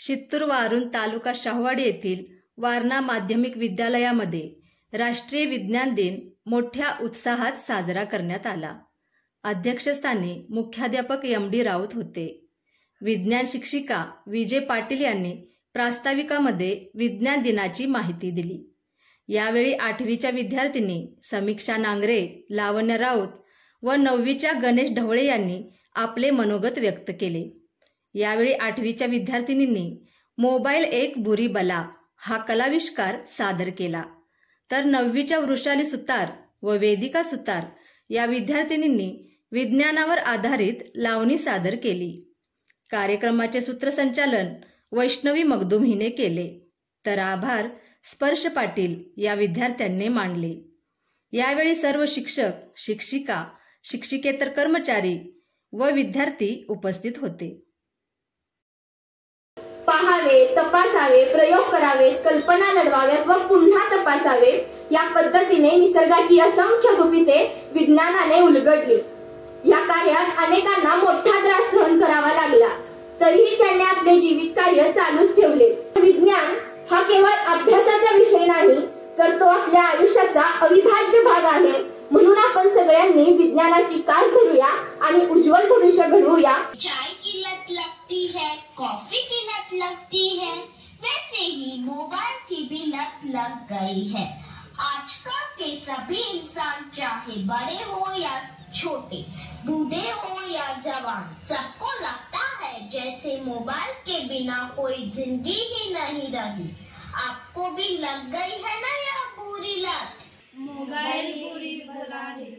शित्तूर वारून तालुका शाहूवाडी येथील वारणा माध्यमिक विद्यालयामध्ये राष्ट्रीय विज्ञान दिन मोठ्या उत्साहात साजरा करण्यात आला। अध्यक्षस्थानी मुख्याध्यापक एम.डी. राऊत होते। विज्ञान शिक्षिका विजय पाटील यांनी प्रास्ताविकामध्ये विज्ञान दिनाची माहिती दिली। यावेळी 8वीच्या विद्यार्थिनी समीक्षा नांगरे, लावण्य राऊत व 9वीच्या गणेश ढवळे यांनी आपले मनोगत व्यक्त केले। यावेळी 8वीच्या विद्यार्थिनींनी मोबाईल एक बुरी बला हा कलाविष्कार सादर केला, तर 9वीच्या वृषाली सुतार व वेदिका सुतार या विद्यार्थिनींनी विज्ञानावर आधारित लावणी सादर केली। कार्यक्रमाचे सूत्रसंचालन वैष्णवी मगदुम हिने केले, तर आभार स्पर्श पाटील या विद्यार्थ्यांनी मानले। यावेळी सर्व शिक्षक, शिक्षिका, शिक्षिकेतर कर्मचारी व विद्यार्थी उपस्थित होते। पाहावे, तपासावे, प्रयोग करावे, कल्पना लढवाव्यात व पुन्हा तपासावे या पद्धतीने निसर्गाची असंख्य गुपिते विज्ञानाने उलगडली। या कार्यात अनेकांना मोठा त्रास सहन करावा लागला, तरीही त्यांनी आपले जीवित कार्य चालूच ठेवले। विज्ञान हा केवळ अभ्यासाचा विषय नाही, तर तो आपल्या आयुष्याचा अविभाज्य भाग आहे। म्हणून आपण सगळ्यांनी विज्ञानाची कास धरूया आणि उज्ज्वल भविष्य घडवूया। चाय की लत लगती है, कॉफी की लत लगती है, वैसे ही मोबाइल की भी लत लग गई है। आजकल के सभी इंसान, चाहे बड़े हो या छोटे, बूढ़े हो या जवान, सबको लगता है जैसे मोबाइल के बिना कोई जिंदगी ही नहीं रही। आपको भी लग गई है ना यह बुरी लत? मोबाइल बुरी बला है।